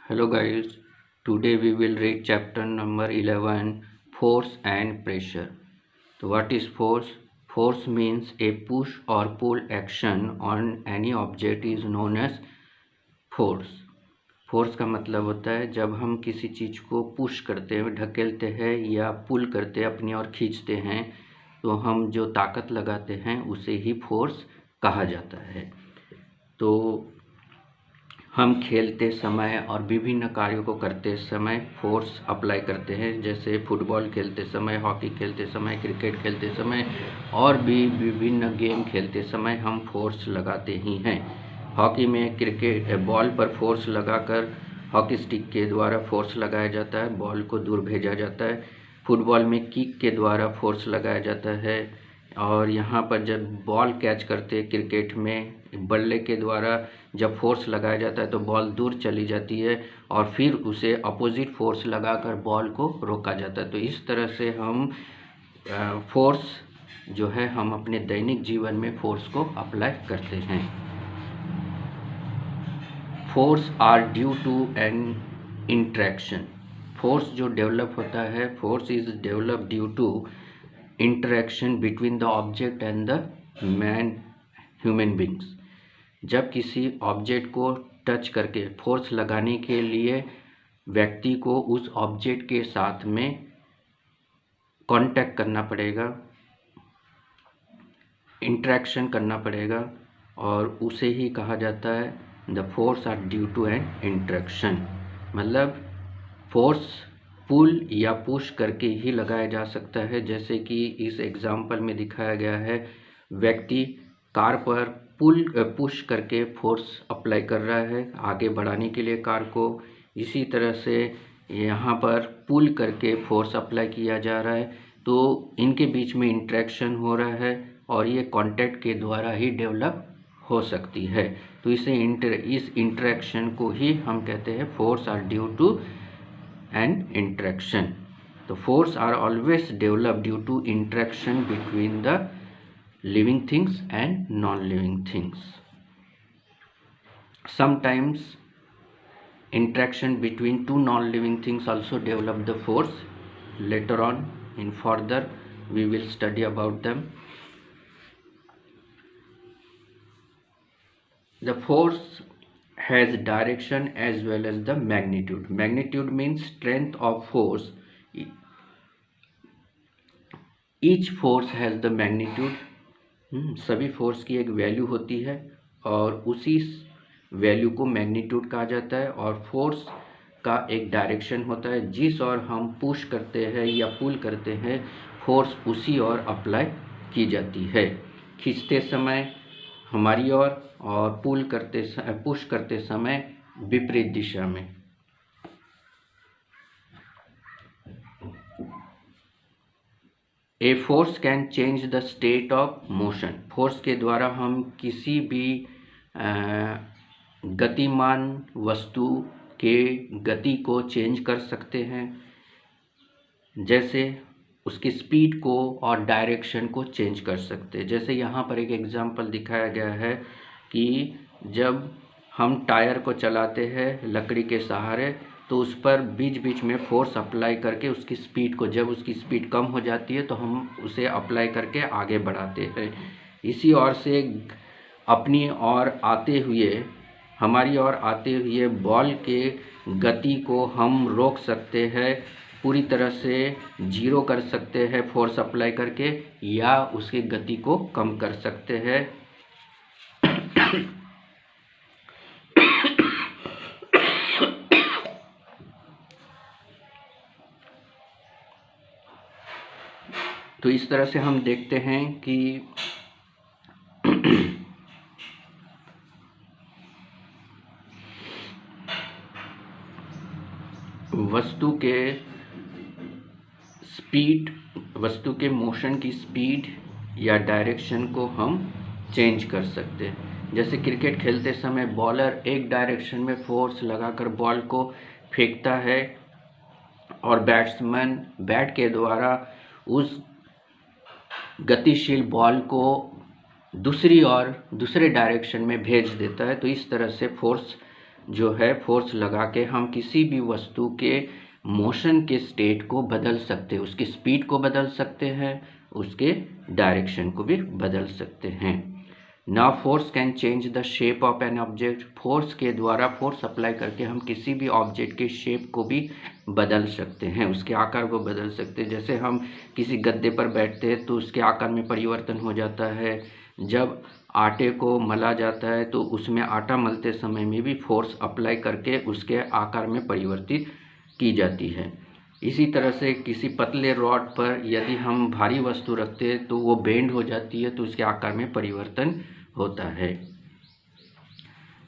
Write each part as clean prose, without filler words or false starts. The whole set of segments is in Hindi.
Hello guys, today we will read chapter number 11, Force and Pressure. So what is force? Force means a push or pull action on any object is known as force. Force का मतलब होता है जब हम किसी चीज़ को पुश करते हैं, ढकेलते हैं या पुल करते हैं, अपनी ओर खींचते हैं, तो हम जो ताकत लगाते हैं उसे ही फोर्स कहा जाता है। तो हम खेलते समय और विभिन्न कार्यों को करते समय फोर्स अप्लाई करते हैं, जैसे फुटबॉल खेलते समय, हॉकी खेलते समय, क्रिकेट खेलते समय और भी विभिन्न गेम खेलते समय हम फोर्स लगाते ही हैं। हॉकी में क्रिकेट बॉल पर फोर्स लगाकर हॉकी स्टिक के द्वारा फोर्स लगाया जाता है, बॉल को दूर भेजा जाता है। फुटबॉल में किक के द्वारा फोर्स लगाया जाता है और यहाँ पर जब बॉल कैच करते क्रिकेट में बल्ले के द्वारा जब फोर्स लगाया जाता है तो बॉल दूर चली जाती है और फिर उसे अपोजिट फोर्स लगाकर बॉल को रोका जाता है। तो इस तरह से हम फोर्स जो है हम अपने दैनिक जीवन में फोर्स को अप्लाई करते हैं। Force are due to an interaction. Force जो डेवलप होता है, force is develop due to interaction between the object and the man human beings. जब किसी ऑब्जेक्ट को टच करके फोर्स लगाने के लिए व्यक्ति को उस ऑब्जेक्ट के साथ में कांटेक्ट करना पड़ेगा, इंटरेक्शन करना पड़ेगा और उसे ही कहा जाता है the force are due to an interaction. मतलब फोर्स पुल या पुश करके ही लगाया जा सकता है, जैसे कि इस एग्जाम्पल में दिखाया गया है। व्यक्ति कार पर पुश करके फोर्स अप्लाई कर रहा है आगे बढ़ाने के लिए कार को। इसी तरह से यहाँ पर पुल करके फोर्स अप्लाई किया जा रहा है, तो इनके बीच में इंटरेक्शन हो रहा है और ये कांटेक्ट के द्वारा ही डेवलप हो सकती है। तो इस इंटरेक्शन को ही हम कहते हैं force are due to an interaction. तो force are always develop due to interaction between the living things and non-living things. Sometimes interaction between two non-living things also develop the force. Later on in further we will study about them. The force has direction as well as the magnitude. Magnitude means strength of force. Each force has the magnitude. सभी फोर्स की एक वैल्यू होती है और उसी वैल्यू को मैग्नीट्यूड कहा जाता है। और फोर्स का एक डायरेक्शन होता है, जिस ओर हम पुश करते हैं या पुल करते हैं फोर्स उसी ओर अप्लाई की जाती है। खींचते समय हमारी ओर और पुश करते समय विपरीत दिशा में। A force can change the state of motion. Force के द्वारा हम किसी भी गतिमान वस्तु के गति को चेंज कर सकते हैं, जैसे उसकी स्पीड को और डायरेक्शन को चेंज कर सकते हैं। जैसे यहाँ पर एक एग्जांपल दिखाया गया है कि जब हम टायर को चलाते हैं लकड़ी के सहारे, तो उस पर बीच बीच में फोर्स अप्लाई करके उसकी स्पीड को, जब उसकी स्पीड कम हो जाती है तो हम उसे अप्लाई करके आगे बढ़ाते हैं। इसी ओर से अपनी ओर आते हुए, हमारी ओर आते हुए बॉल के गति को हम रोक सकते हैं, पूरी तरह से जीरो कर सकते हैं फोर्स अप्लाई करके, या उसकी गति को कम कर सकते हैं। तो इस तरह से हम देखते हैं कि वस्तु के मोशन की स्पीड या डायरेक्शन को हम चेंज कर सकते हैं। जैसे क्रिकेट खेलते समय बॉलर एक डायरेक्शन में फोर्स लगाकर बॉल को फेंकता है और बैट्समैन बैट के द्वारा उस गतिशील बॉल को दूसरे डायरेक्शन में भेज देता है। तो इस तरह से फोर्स जो है फोर्स लगा के हम किसी भी वस्तु के मोशन के स्टेट को बदल सकते हैं, उसकी स्पीड को बदल सकते हैं, उसके डायरेक्शन को भी बदल सकते हैं। Now force can change the shape of an object. Force के द्वारा फोर्स अप्लाई करके हम किसी भी ऑब्जेक्ट के शेप को भी बदल सकते हैं, उसके आकार को बदल सकते हैं। जैसे हम किसी गद्दे पर बैठते हैं तो उसके आकार में परिवर्तन हो जाता है। जब आटे को मला जाता है तो उसमें आटा मलते समय में भी फोर्स अप्लाई करके उसके आकार में परिवर्तित की जाती है। इसी तरह से किसी पतले रॉड पर यदि हम भारी वस्तु रखते हैं तो वो बेंड हो जाती है, तो उसके आकार में परिवर्तन होता है।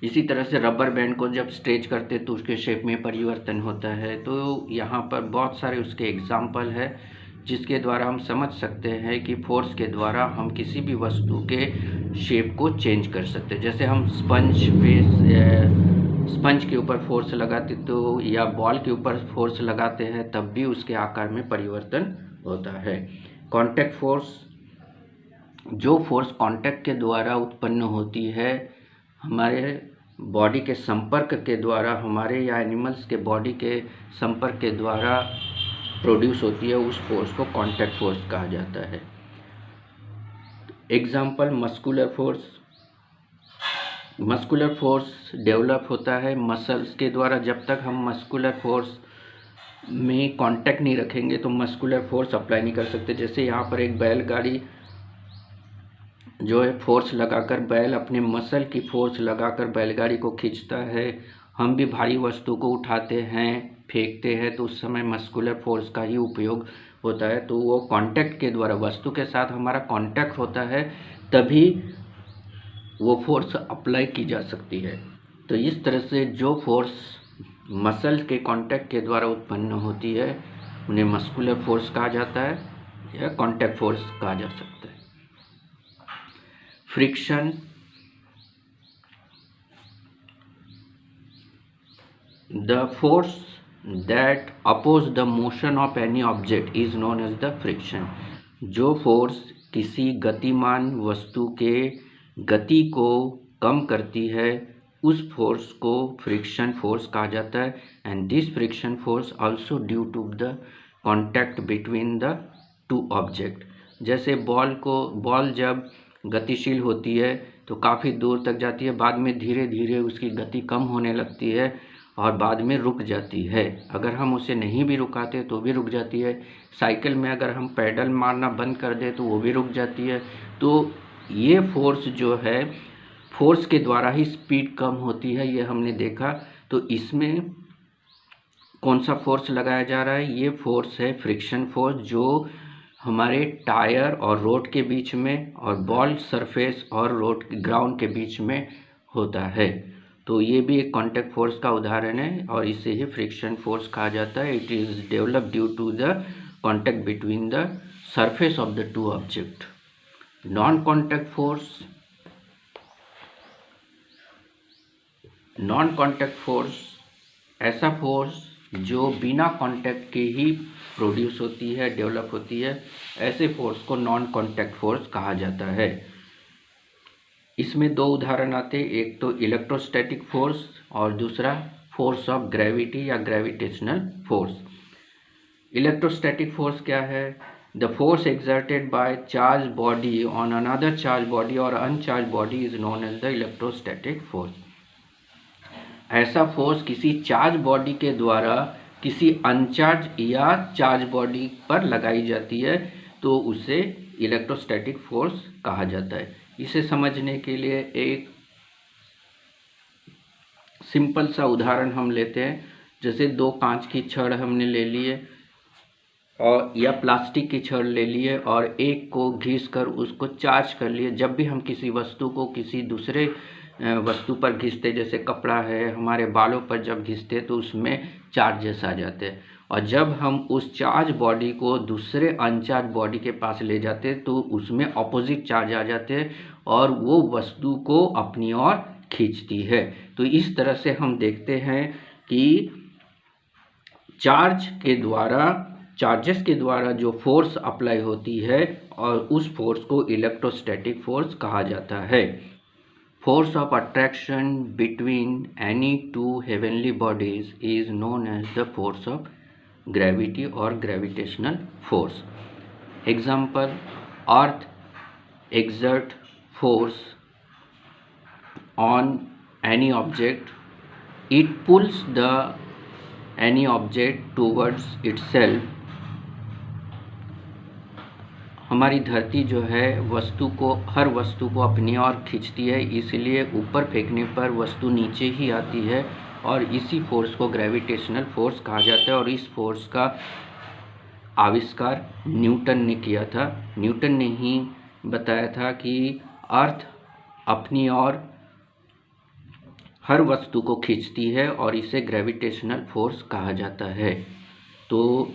इसी तरह से रबर बैंड को जब स्ट्रेच करते हैं तो उसके शेप में परिवर्तन होता है। तो यहाँ पर बहुत सारे उसके एग्जाम्पल है जिसके द्वारा हम समझ सकते हैं कि फोर्स के द्वारा हम किसी भी वस्तु के शेप को चेंज कर सकते हैं। जैसे हम स्पंज के ऊपर फोर्स लगाते तो या बॉल के ऊपर फोर्स लगाते हैं तब भी उसके आकार में परिवर्तन होता है। कांटेक्ट फोर्स, जो फोर्स कांटेक्ट के द्वारा उत्पन्न होती है, हमारे बॉडी के संपर्क के द्वारा, हमारे या एनिमल्स के बॉडी के संपर्क के द्वारा प्रोड्यूस होती है, उस फोर्स को कांटेक्ट फोर्स कहा जाता है। Example muscular force. Muscular force develop होता है मसल्स के द्वारा। जब तक हम मस्कुलर फोर्स में कांटेक्ट नहीं रखेंगे तो मस्कुलर फोर्स अप्लाई नहीं कर सकते। जैसे यहाँ पर एक बैलगाड़ी जो है फोर्स लगाकर, बैल अपने मसल की फोर्स लगाकर बैलगाड़ी को खींचता है। हम भी भारी वस्तु को उठाते हैं, फेंकते हैं तो उस समय मस्कुलर फोर्स का ही उपयोग होता है। तो वो कांटेक्ट के द्वारा, वस्तु के साथ हमारा कांटेक्ट होता है तभी वो फोर्स अप्लाई की जा सकती है। तो इस तरह से जो फोर्स मसल के कांटेक्ट के द्वारा उत्पन्न होती है उन्हें मस्कुलर फोर्स कहा जाता है या कांटेक्ट फोर्स कहा जा सकता है। Friction, the force that oppose the motion of any object is known as the friction। जो फोर्स किसी गतिमान वस्तु के गति को कम करती है उस फोर्स को फ्रिक्शन फोर्स कहा जाता है। And this friction force also due to the contact between the two object. जैसे बॉल जब गतिशील होती है तो काफ़ी दूर तक जाती है, बाद में धीरे धीरे उसकी गति कम होने लगती है और बाद में रुक जाती है। अगर हम उसे नहीं भी रुकाते तो भी रुक जाती है। साइकिल में अगर हम पैडल मारना बंद कर दें तो वो भी रुक जाती है। तो ये फोर्स जो है, फोर्स के द्वारा ही स्पीड कम होती है, ये हमने देखा। तो इसमें कौन सा फोर्स लगाया जा रहा है? ये फोर्स है फ्रिक्शन फोर्स, जो हमारे टायर और रोड के बीच में और बॉल सरफेस और रोड ग्राउंड के बीच में होता है। तो ये भी एक कांटेक्ट फोर्स का उदाहरण है और इसे ही फ्रिक्शन फोर्स कहा जाता है। It is develop due to the contact between the surface of the two object. Non contact force, non contact force ऐसा फोर्स जो बिना कांटेक्ट के ही प्रोड्यूस होती है, डेवलप होती है, ऐसे फोर्स को नॉन कांटेक्ट फोर्स कहा जाता है। इसमें दो उदाहरण आते हैं, एक तो इलेक्ट्रोस्टैटिक फोर्स और दूसरा फोर्स ऑफ ग्रेविटी या ग्रेविटेशनल फोर्स। इलेक्ट्रोस्टैटिक फोर्स क्या है? The force exerted by charge body on another charge body और uncharge body is known as the electrostatic force. ऐसा फोर्स किसी चार्ज बॉडी के द्वारा किसी अनचार्ज या चार्ज बॉडी पर लगाई जाती है तो उसे इलेक्ट्रोस्टैटिक फोर्स कहा जाता है। इसे समझने के लिए एक सिंपल सा उदाहरण हम लेते हैं। जैसे दो कांच की छड़ हमने ले लिए और या प्लास्टिक की छड़ ले लिए और एक को घिस कर उसको चार्ज कर लिए। जब भी हम किसी वस्तु को किसी दूसरे वस्तु पर घिसते, जैसे कपड़ा है, हमारे बालों पर जब घिसते तो उसमें चार्जेस आ जाते हैं, और जब हम उस चार्ज बॉडी को दूसरे अनचार्ज बॉडी के पास ले जाते तो उसमें ऑपोजिट चार्ज आ जाते हैं और वो वस्तु को अपनी ओर खींचती है। तो इस तरह से हम देखते हैं कि चार्जेस के द्वारा जो फोर्स अप्लाई होती है और उस फोर्स को इलेक्ट्रोस्टैटिक फोर्स कहा जाता है। Force of attraction between any two heavenly bodies is known as the force of gravity or gravitational force. Example, Earth exert force on any object. It pulls the any object towards itself. हमारी धरती जो है हर वस्तु को अपनी ओर खींचती है, इसलिए ऊपर फेंकने पर वस्तु नीचे ही आती है और इसी फोर्स को ग्रेविटेशनल फोर्स कहा जाता है। और इस फोर्स का आविष्कार न्यूटन ने किया था। न्यूटन ने ही बताया था कि अर्थ अपनी ओर हर वस्तु को खींचती है और इसे ग्रेविटेशनल फोर्स कहा जाता है। तो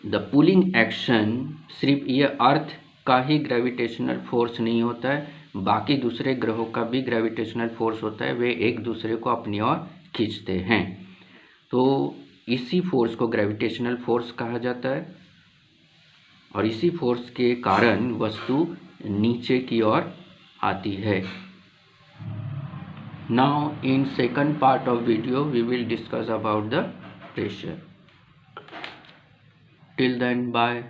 द पुलिंग एक्शन सिर्फ ये अर्थ का ही ग्रेविटेशनल फोर्स नहीं होता है, बाकी दूसरे ग्रहों का भी ग्रेविटेशनल फोर्स होता है, वे एक दूसरे को अपनी ओर खींचते हैं। तो इसी फोर्स को ग्रेविटेशनल फोर्स कहा जाता है और इसी फोर्स के कारण वस्तु नीचे की ओर आती है। Now in second part of video we will discuss about the pressure. Till then, bye.